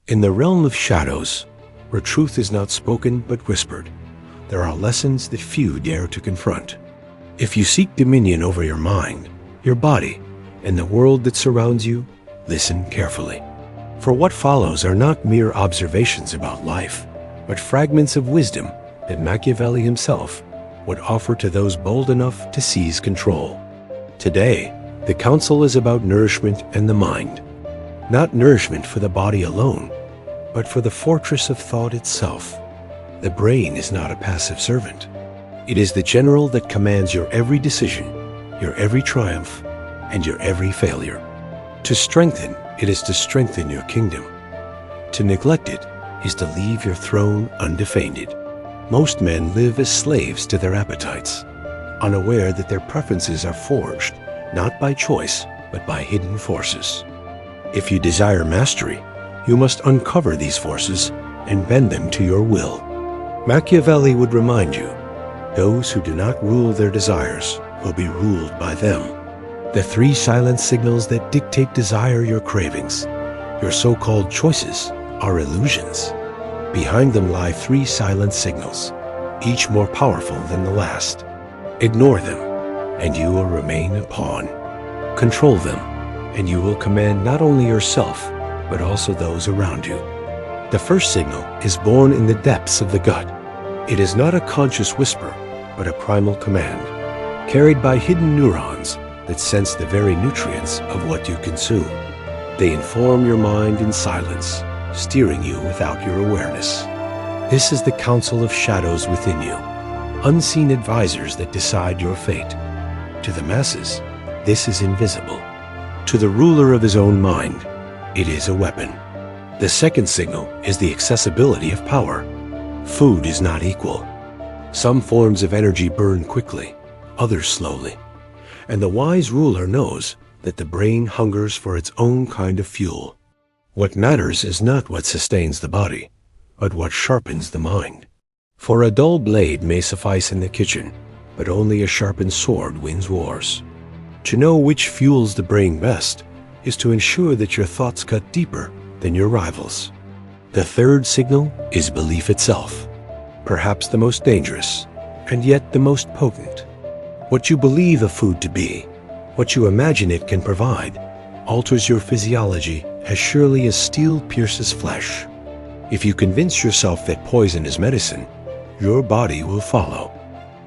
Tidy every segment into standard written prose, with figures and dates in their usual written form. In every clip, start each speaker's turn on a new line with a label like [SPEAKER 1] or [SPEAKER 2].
[SPEAKER 1] In the realm of shadows, where truth is not spoken but whispered, there are lessons that few dare to confront. If you seek dominion over your mind, your body, and the world that surrounds you, listen carefully. For what follows are not mere observations about life, but fragments of wisdom that Machiavelli himself would offer to those bold enough to seize control. Today, the counsel is about nourishment and the mind. Not nourishment for the body alone, but for the fortress of thought itself. The brain is not a passive servant. It is the general that commands your every decision, your every triumph, and your every failure. To strengthen it is to strengthen your kingdom. To neglect it is to leave your throne undefended. Most men live as slaves to their appetites, unaware that their preferences are forged not by choice, but by hidden forces. If you desire mastery, you must uncover these forces and bend them to your will. Machiavelli would remind you, those who do not rule their desires will be ruled by them. The three silent signals that dictate desire your cravings, your so-called choices, are illusions. Behind them lie three silent signals, each more powerful than the last. Ignore them, and you will remain a pawn. Control them, and you will command not only yourself, but also those around you. The first signal is born in the depths of the gut. It is not a conscious whisper, but a primal command, carried by hidden neurons that sense the very nutrients of what you consume. They inform your mind in silence, steering you without your awareness. This is the counsel of shadows within you, unseen advisors that decide your fate. To the masses, this is invisible. To the ruler of his own mind, it is a weapon. The second signal is the accessibility of power. Food is not equal. Some forms of energy burn quickly, others slowly. And the wise ruler knows that the brain hungers for its own kind of fuel. What matters is not what sustains the body, but what sharpens the mind. For a dull blade may suffice in the kitchen, but only a sharpened sword wins wars. To know which fuels the brain best is to ensure that your thoughts cut deeper than your rivals. The third signal is belief itself, perhaps the most dangerous, and yet the most potent. What you believe a food to be, what you imagine it can provide, alters your physiology as surely as steel pierces flesh. If you convince yourself that poison is medicine, your body will follow.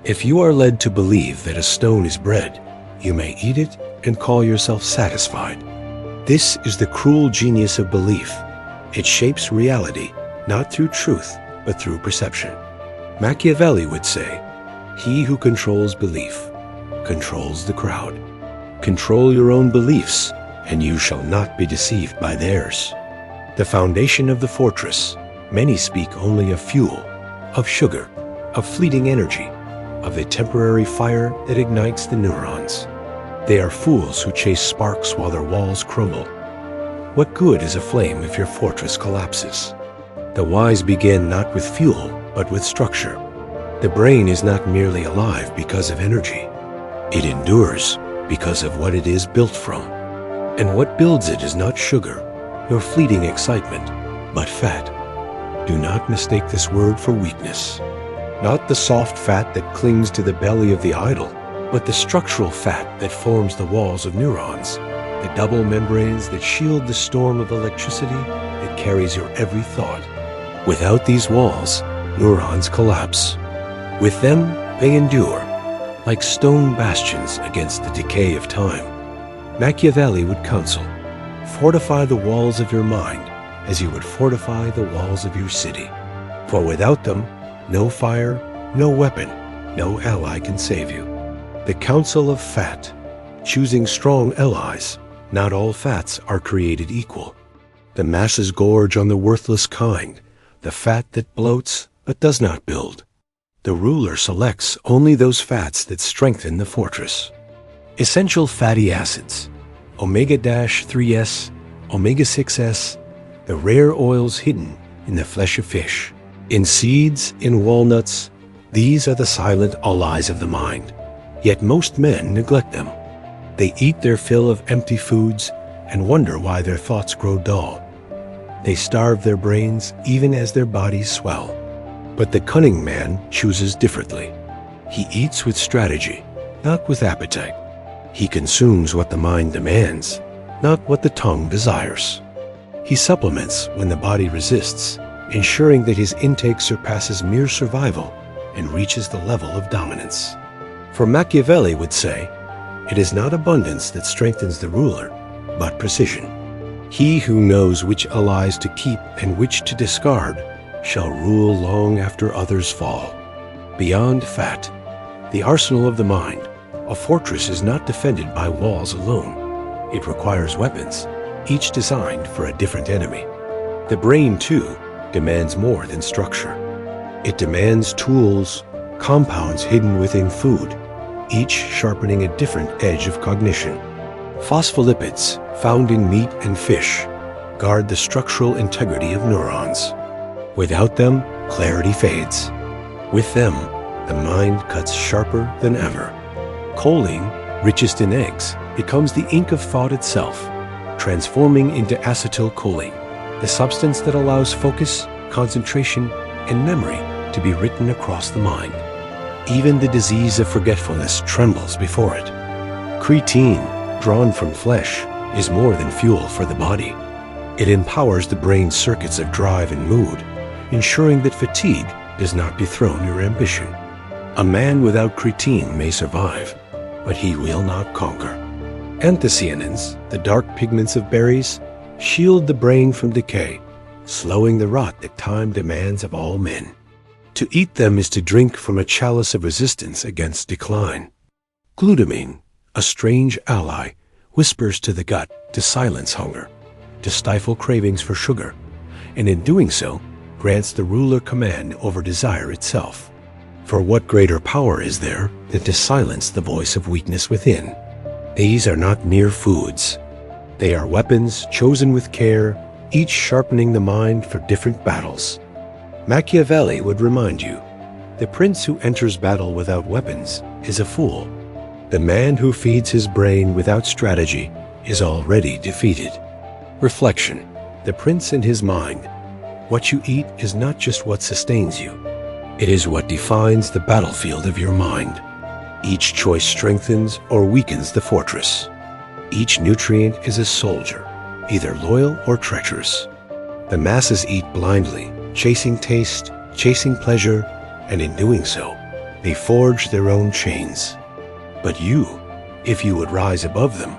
[SPEAKER 1] If you are led to believe that a stone is bread, you may eat it and call yourself satisfied. This is the cruel genius of belief. It shapes reality, not through truth, but through perception. Machiavelli would say, "He who controls belief controls the crowd." Control your own beliefs, and you shall not be deceived by theirs. The foundation of the fortress, many speak only of fuel, of sugar, of fleeting energy, of the temporary fire that ignites the neurons. They are fools who chase sparks while their walls crumble. What good is a flame if your fortress collapses? The wise begin not with fuel, but with structure. The brain is not merely alive because of energy. It endures because of what it is built from. And what builds it is not sugar, nor fleeting excitement, but fat. Do not mistake this word for weakness. Not the soft fat that clings to the belly of the idol, but the structural fat that forms the walls of neurons, the double membranes that shield the storm of electricity that carries your every thought. Without these walls, neurons collapse. With them, they endure, like stone bastions against the decay of time. Machiavelli would counsel, fortify the walls of your mind as you would fortify the walls of your city. For without them, no fire, no weapon, no ally can save you. The counsel of fat, choosing strong allies. Not all fats are created equal. The masses gorge on the worthless kind, the fat that bloats but does not build. The ruler selects only those fats that strengthen the fortress. Essential fatty acids, omega-3s, omega-6s, the rare oils hidden in the flesh of fish, in seeds, in walnuts, these are the silent allies of the mind. Yet most men neglect them. They eat their fill of empty foods and wonder why their thoughts grow dull. They starve their brains even as their bodies swell. But the cunning man chooses differently. He eats with strategy, not with appetite. He consumes what the mind demands, not what the tongue desires. He supplements when the body resists, ensuring that his intake surpasses mere survival and reaches the level of dominance. For Machiavelli would say, it is not abundance that strengthens the ruler, but precision. He who knows which allies to keep and which to discard shall rule long after others fall. Beyond fat, the arsenal of the mind, a fortress is not defended by walls alone. It requires weapons, each designed for a different enemy. The brain, too, demands more than structure. It demands tools, compounds hidden within food, each sharpening a different edge of cognition. Phospholipids, found in meat and fish, guard the structural integrity of neurons. Without them, clarity fades. With them, the mind cuts sharper than ever. Choline, richest in eggs, becomes the ink of thought itself, transforming into acetylcholine, the substance that allows focus, concentration, and memory to be written across the mind. Even the disease of forgetfulness trembles before it. Creatine, drawn from flesh, is more than fuel for the body. It empowers the brain's circuits of drive and mood, ensuring that fatigue does not dethrone your ambition. A man without creatine may survive, but he will not conquer. Anthocyanins, the dark pigments of berries, shield the brain from decay, slowing the rot that time demands of all men. To eat them is to drink from a chalice of resistance against decline. Glutamine, a strange ally, whispers to the gut to silence hunger, to stifle cravings for sugar, and in doing so, grants the ruler command over desire itself. For what greater power is there than to silence the voice of weakness within? These are not mere foods. They are weapons chosen with care, each sharpening the mind for different battles. Machiavelli would remind you, the prince who enters battle without weapons is a fool. The man who feeds his brain without strategy is already defeated. Reflection, the prince and his mind. What you eat is not just what sustains you. It is what defines the battlefield of your mind. Each choice strengthens or weakens the fortress. Each nutrient is a soldier, either loyal or treacherous. The masses eat blindly, chasing taste, chasing pleasure, and in doing so, they forge their own chains. But you, if you would rise above them,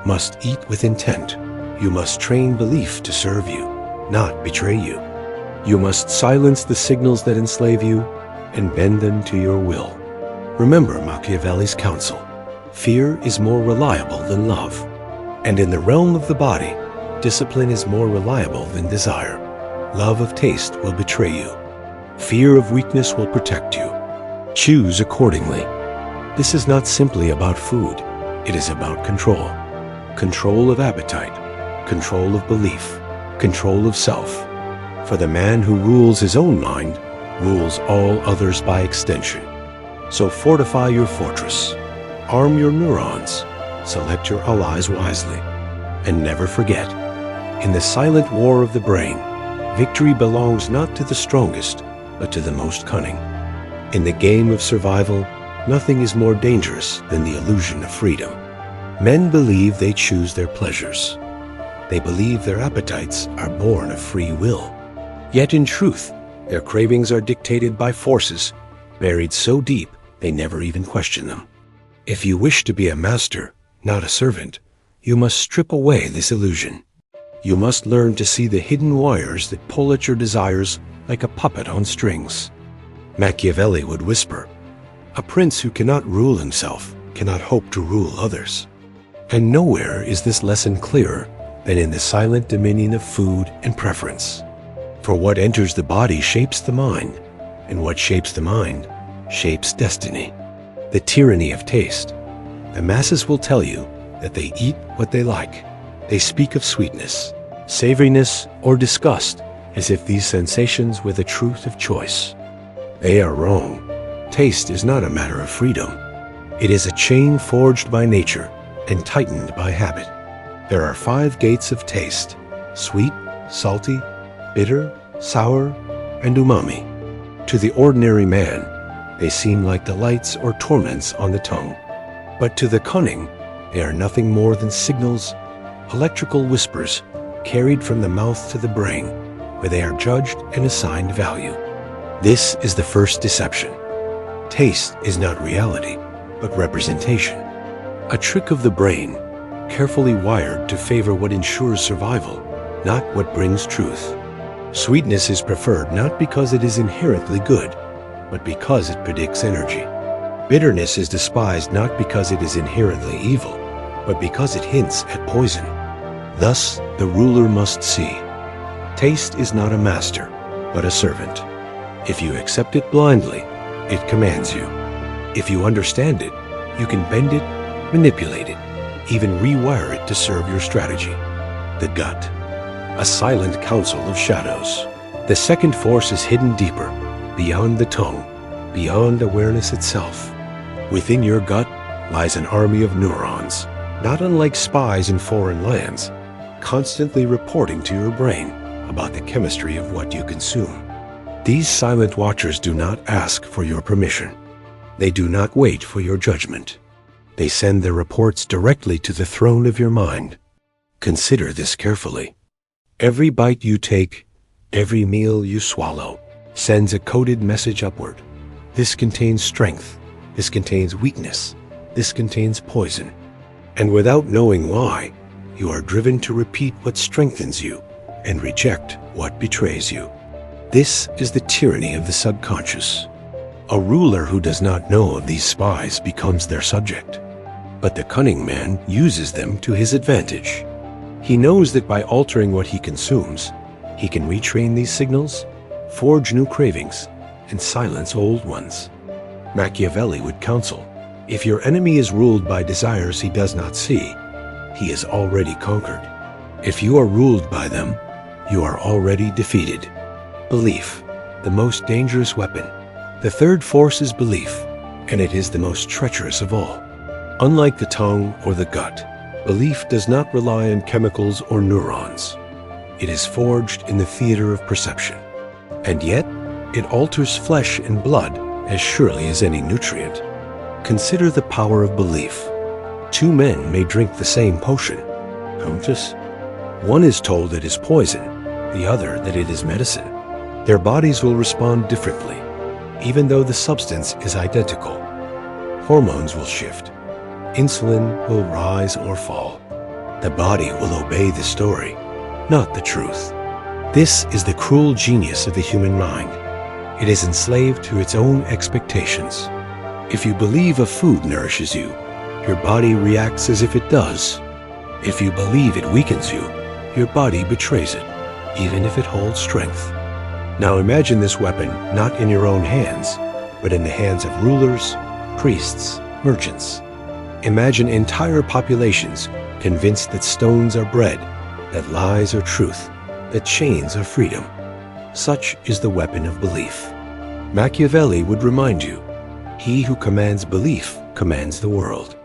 [SPEAKER 1] must eat with intent. You must train belief to serve you, not betray you. You must silence the signals that enslave you and bend them to your will. Remember Machiavelli's counsel. Fear is more reliable than love. And in the realm of the body, discipline is more reliable than desire. Love of taste will betray you. Fear of weakness will protect you. Choose accordingly. This is not simply about food. It is about control. Control of appetite, control of belief, control of self. For the man who rules his own mind rules all others by extension. So fortify your fortress. Arm your neurons. Select your allies wisely. And never forget, in the silent war of the brain, victory belongs not to the strongest, but to the most cunning. In the game of survival, nothing is more dangerous than the illusion of freedom. Men believe they choose their pleasures. They believe their appetites are born of free will. Yet in truth, their cravings are dictated by forces buried so deep they never even question them. If you wish to be a master, not a servant, you must strip away this illusion. You must learn to see the hidden wires that pull at your desires like a puppet on strings. Machiavelli would whisper, "A prince who cannot rule himself cannot hope to rule others." And nowhere is this lesson clearer than in the silent dominion of food and preference. For what enters the body shapes the mind, and what shapes the mind shapes destiny. The tyranny of taste. The masses will tell you that they eat what they like. They speak of sweetness, savoriness, or disgust as if these sensations were the truth of choice. They are wrong. Taste is not a matter of freedom. It is a chain forged by nature and tightened by habit. There are 5 gates of taste: sweet, salty, bitter, sour, and umami. To the ordinary man, they seem like delights or torments on the tongue. But to the cunning, they are nothing more than signals, electrical whispers, carried from the mouth to the brain, where they are judged and assigned value. This is the first deception. Taste is not reality, but representation. A trick of the brain, carefully wired to favor what ensures survival, not what brings truth. Sweetness is preferred not because it is inherently good, but because it predicts energy. Bitterness is despised not because it is inherently evil, but because it hints at poison. Thus, the ruler must see. Taste is not a master, but a servant. If you accept it blindly, it commands you. If you understand it, you can bend it, manipulate it, even rewire it to serve your strategy. The gut, a silent council of shadows. The second force is hidden deeper, beyond the tongue, beyond awareness itself. Within your gut lies an army of neurons, not unlike spies in foreign lands, constantly reporting to your brain about the chemistry of what you consume. These silent watchers do not ask for your permission. They do not wait for your judgment. They send their reports directly to the throne of your mind. Consider this carefully. Every bite you take, every meal you swallow, sends a coded message upward. This contains strength. This contains weakness. This contains poison. And without knowing why, you are driven to repeat what strengthens you and reject what betrays you. This is the tyranny of the subconscious. A ruler who does not know of these spies becomes their subject. But the cunning man uses them to his advantage. He knows that by altering what he consumes, he can retrain these signals, forge new cravings, and silence old ones. Machiavelli would counsel, if your enemy is ruled by desires he does not see, he is already conquered. If you are ruled by them, you are already defeated. Belief, the most dangerous weapon. The third force is belief, and it is the most treacherous of all. Unlike the tongue or the gut, belief does not rely on chemicals or neurons. It is forged in the theater of perception. And yet, it alters flesh and blood as surely as any nutrient. Consider the power of belief. Two men may drink the same potion. Countess? One is told it is poison, the other that it is medicine. Their bodies will respond differently, even though the substance is identical. Hormones will shift. Insulin will rise or fall. The body will obey the story, not the truth. This is the cruel genius of the human mind. It is enslaved to its own expectations. If you believe a food nourishes you, your body reacts as if it does. If you believe it weakens you, your body betrays it, even if it holds strength. Now imagine this weapon not in your own hands, but in the hands of rulers, priests, merchants. Imagine entire populations convinced that stones are bread, that lies are truth, that chains are freedom. Such is the weapon of belief. Machiavelli would remind you, he who commands belief commands the world.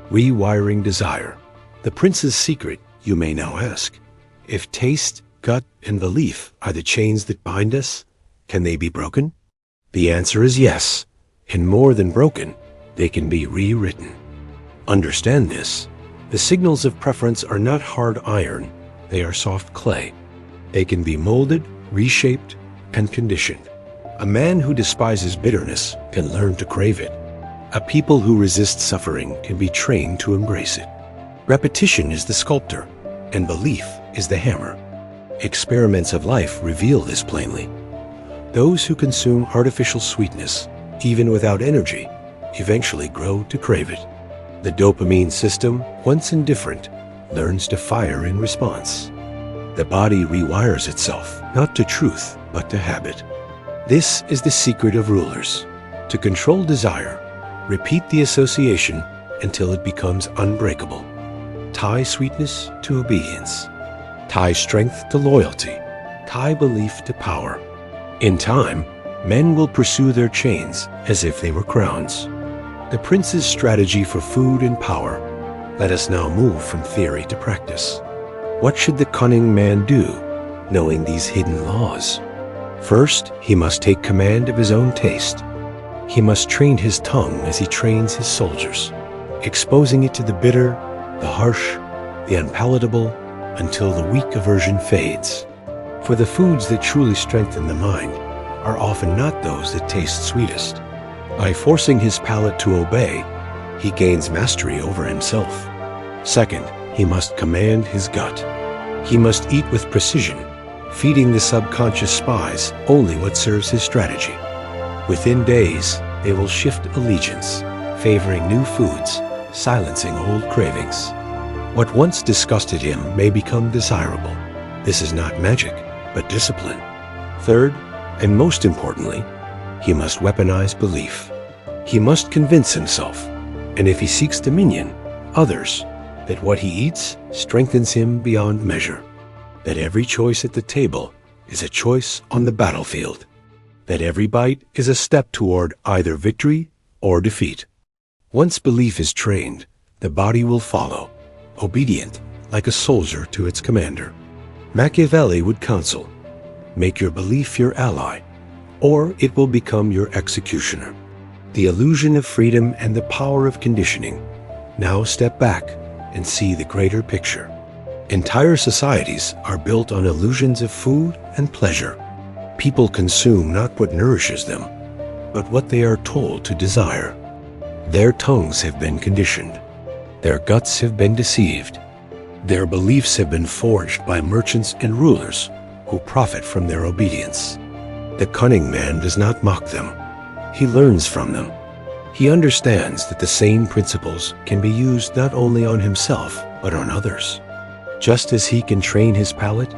[SPEAKER 1] Rewiring desire. The prince's secret, you may now ask. If taste, gut, and belief are the chains that bind us, can they be broken? The answer is yes, and more than broken, they can be rewritten. Understand this. The signals of preference are not hard iron, they are soft clay. They can be molded, reshaped, and conditioned. A man who despises bitterness can learn to crave it. A people who resist suffering can be trained to embrace it. Repetition is the sculptor, and belief is the hammer. Experiments of life reveal this plainly. Those who consume artificial sweetness, even without energy, eventually grow to crave it. The dopamine system, once indifferent, learns to fire in response. The body rewires itself, not to truth, but to habit. This is the secret of rulers. To control desire, repeat the association until it becomes unbreakable. Tie sweetness to obedience. Tie strength to loyalty. Tie belief to power. In time, men will pursue their chains as if they were crowns. The prince's strategy for food and power. Let us now move from theory to practice. What should the cunning man do? knowing these hidden laws. First, he must take command of his own taste. He must train his tongue as he trains his soldiers, exposing it to the bitter, the harsh, the unpalatable, until the weak aversion fades. For the foods that truly strengthen the mind are often not those that taste sweetest. By forcing his palate to obey, he gains mastery over himself. Second, he must command his gut. He must eat with precision, feeding the subconscious spies only what serves his strategy. Within days, they will shift allegiance, favoring new foods, silencing old cravings. What once disgusted him may become desirable. This is not magic, but discipline. Third, and most importantly, he must weaponize belief. He must convince himself, and if he seeks dominion, others, that what he eats strengthens him beyond measure. That every choice at the table is a choice on the battlefield. That every bite is a step toward either victory or defeat. Once belief is trained, the body will follow, obedient like a soldier to its commander. Machiavelli would counsel, make your belief your ally, or it will become your executioner. The illusion of freedom and the power of conditioning. Now step back and see the greater picture. Entire societies are built on illusions of food and pleasure. People consume not what nourishes them, but what they are told to desire. Their tongues have been conditioned. Their guts have been deceived. Their beliefs have been forged by merchants and rulers who profit from their obedience. The cunning man does not mock them. He learns from them. He understands that the same principles can be used not only on himself, but on others. Just as he can train his palate,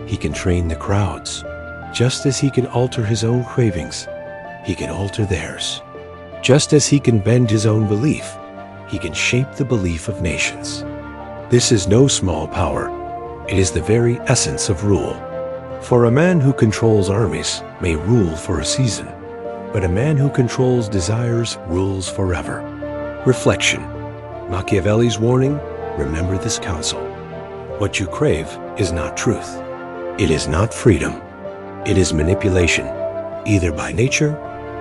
[SPEAKER 1] he can train the crowds. Just as he can alter his own cravings, he can alter theirs. Just as he can bend his own belief, he can shape the belief of nations. This is no small power. It is the very essence of rule. For a man who controls armies may rule for a season, but a man who controls desires rules forever. Reflection. Machiavelli's warning, remember this counsel. What you crave is not truth. It is not freedom. It is manipulation, either by nature,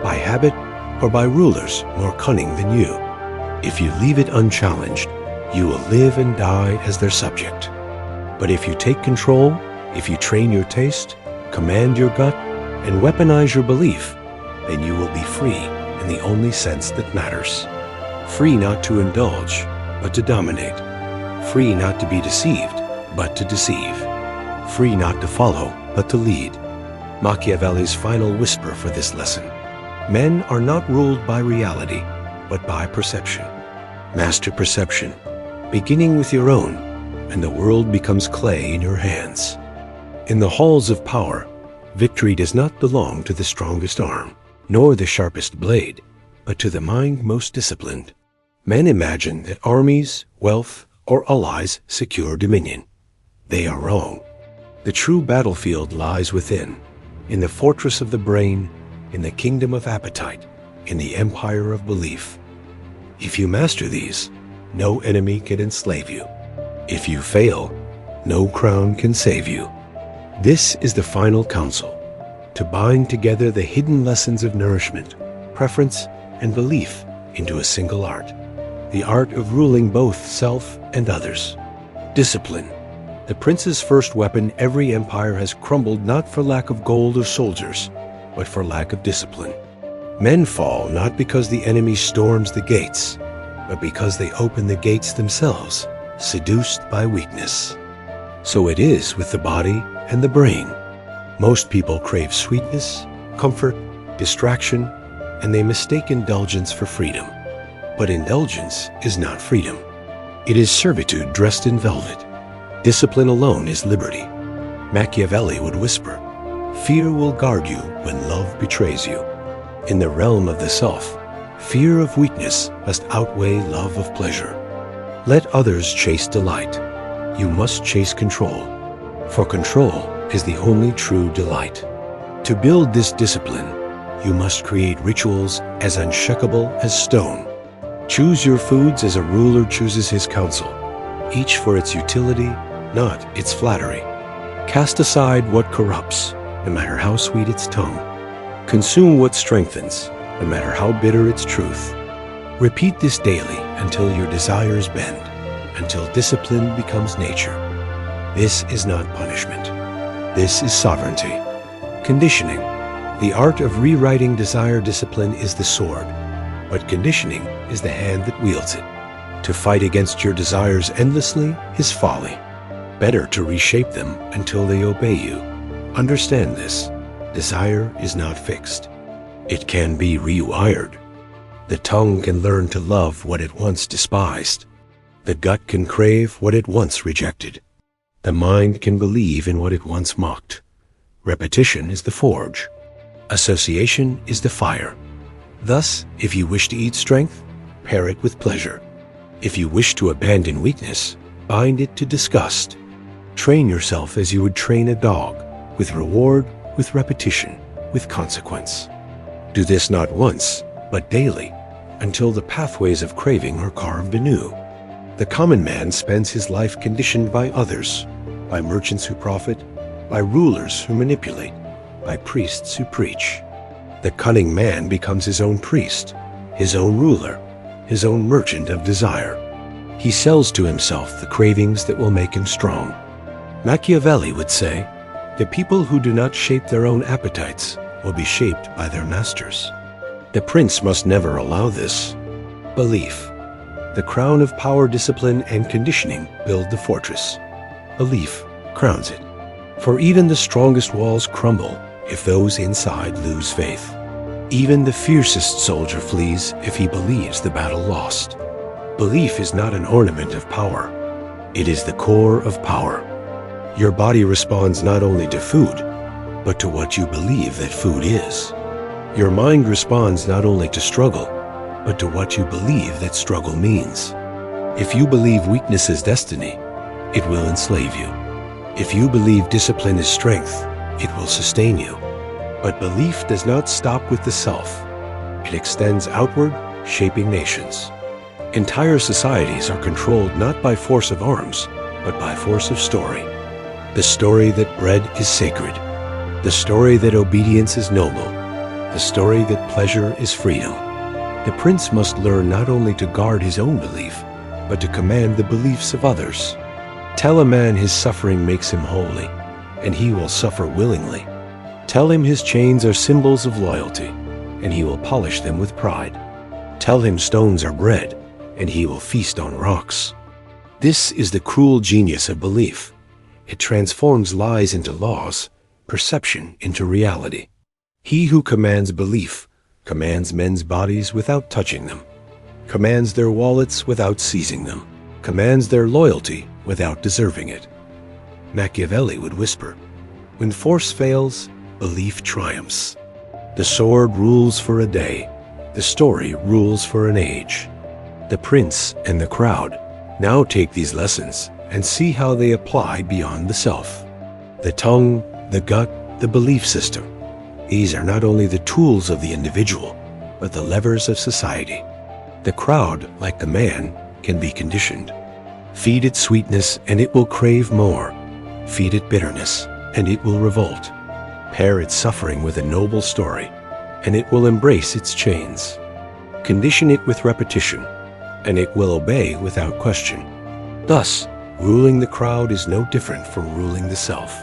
[SPEAKER 1] by habit, or by rulers more cunning than you. If you leave it unchallenged, you will live and die as their subject. But if you take control, if you train your taste, command your gut, and weaponize your belief, then you will be free in the only sense that matters. Free not to indulge, but to dominate. Free not to be deceived, but to deceive. Free not to follow, but to lead. Machiavelli's final whisper for this lesson. Men are not ruled by reality, but by perception. Master perception, beginning with your own, and the world becomes clay in your hands. In the halls of power, victory does not belong to the strongest arm, nor the sharpest blade, but to the mind most disciplined. Men imagine that armies, wealth, or allies secure dominion. They are wrong. The true battlefield lies within, in the fortress of the brain, in the kingdom of appetite, in the empire of belief. If you master these, no enemy can enslave you. If you fail, no crown can save you. This is the final counsel, to bind together the hidden lessons of nourishment, preference, and belief into a single art, the art of ruling both self and others. Discipline. The prince's first weapon. Every empire has crumbled not for lack of gold or soldiers, but for lack of discipline. Men fall not because the enemy storms the gates, but because they open the gates themselves, seduced by weakness. So it is with the body and the brain. Most people crave sweetness, comfort, distraction, and they mistake indulgence for freedom. But indulgence is not freedom. It is servitude dressed in velvet. Discipline alone is liberty. Machiavelli would whisper, fear will guard you when love betrays you. In the realm of the self, fear of weakness must outweigh love of pleasure. Let others chase delight. You must chase control, for control is the only true delight. To build this discipline, you must create rituals as unshakable as stone. Choose your foods as a ruler chooses his counsel, each for its utility, not its flattery. Cast aside what corrupts, no matter how sweet its tongue. Consume what strengthens, no matter how bitter its truth. Repeat this daily until your desires bend, until discipline becomes nature. This is not punishment. This is sovereignty. Conditioning. The art of rewriting desire discipline is the sword, but conditioning is the hand that wields it. To fight against your desires endlessly is folly. Better to reshape them until they obey you. Understand this. Desire is not fixed. It can be rewired. The tongue can learn to love what it once despised. The gut can crave what it once rejected. The mind can believe in what it once mocked. Repetition is the forge. Association is the fire. Thus, if you wish to eat strength, pair it with pleasure. If you wish to abandon weakness, bind it to disgust. Train yourself as you would train a dog, with reward, with repetition, with consequence. Do this not once, but daily, until the pathways of craving are carved anew. The common man spends his life conditioned by others, by merchants who profit, by rulers who manipulate, by priests who preach. The cunning man becomes his own priest, his own ruler, his own merchant of desire. He sells to himself the cravings that will make him strong. Machiavelli would say, "The people who do not shape their own appetites will be shaped by their masters." The prince must never allow this. Belief. The crown of power, discipline, and conditioning build the fortress. Belief crowns it. For even the strongest walls crumble if those inside lose faith. Even the fiercest soldier flees if he believes the battle lost. Belief is not an ornament of power. It is the core of power. Your body responds not only to food, but to what you believe that food is. Your mind responds not only to struggle, but to what you believe that struggle means. If you believe weakness is destiny, it will enslave you. If you believe discipline is strength, it will sustain you. But belief does not stop with the self. It extends outward, shaping nations. Entire societies are controlled not by force of arms, but by force of story. The story that bread is sacred. The story that obedience is noble. The story that pleasure is freedom. The prince must learn not only to guard his own belief, but to command the beliefs of others. Tell a man his suffering makes him holy, and he will suffer willingly. Tell him his chains are symbols of loyalty, and he will polish them with pride. Tell him stones are bread, and he will feast on rocks. This is the cruel genius of belief. It transforms lies into laws, perception into reality. He who commands belief commands men's bodies without touching them, commands their wallets without seizing them, commands their loyalty without deserving it. Machiavelli would whisper, "When force fails, belief triumphs. The sword rules for a day, the story rules for an age." The prince and the crowd now take these lessons and see how they apply beyond the self. The tongue, the gut, the belief system. These are not only the tools of the individual, but the levers of society. The crowd, like the man, can be conditioned. Feed it sweetness and it will crave more. Feed it bitterness and it will revolt. Pair its suffering with a noble story and it will embrace its chains. Condition it with repetition and it will obey without question. Thus, ruling the crowd is no different from ruling the self.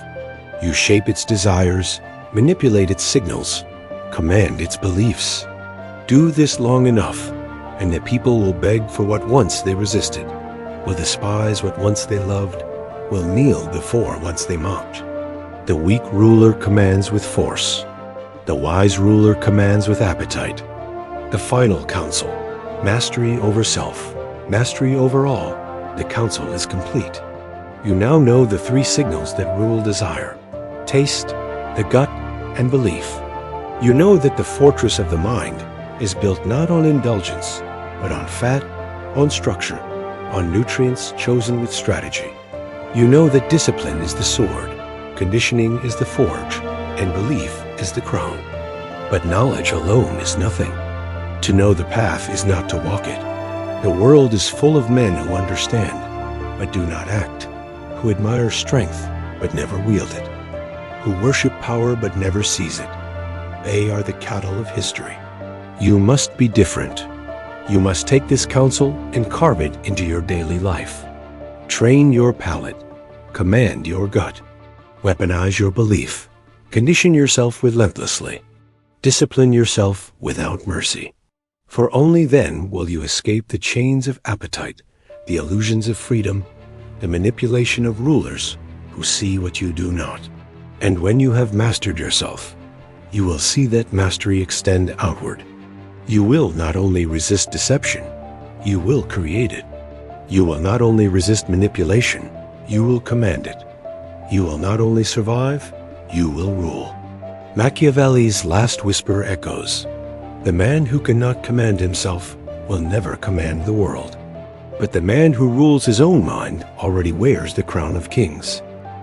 [SPEAKER 1] You shape its desires, manipulate its signals, command its beliefs. Do this long enough, and the people will beg for what once they resisted, will despise what once they loved, will kneel before once they mocked. The weak ruler commands with force. The wise ruler commands with appetite. The final counsel, mastery over self, mastery over all, the counsel is complete. You now know the three signals that rule desire: taste, the gut, and belief. You know that the fortress of the mind is built not on indulgence, but on fat, on structure, on nutrients chosen with strategy. You know that discipline is the sword, conditioning is the forge, and belief is the crown. But knowledge alone is nothing. To know the path is not to walk it. The world is full of men who understand, but do not act, who admire strength, but never wield it, who worship power but never seize it. They are the cattle of history. You must be different. You must take this counsel and carve it into your daily life. Train your palate. Command your gut. Weaponize your belief. Condition yourself relentlessly. Discipline yourself without mercy. For only then will you escape the chains of appetite, the illusions of freedom, the manipulation of rulers who see what you do not. And when you have mastered yourself, you will see that mastery extend outward. You will not only resist deception, you will create it. You will not only resist manipulation, you will command it. You will not only survive, you will rule. Machiavelli's last whisper echoes, "The man who cannot command himself will never command the world." But the man who rules his own mind already wears the crown of kings.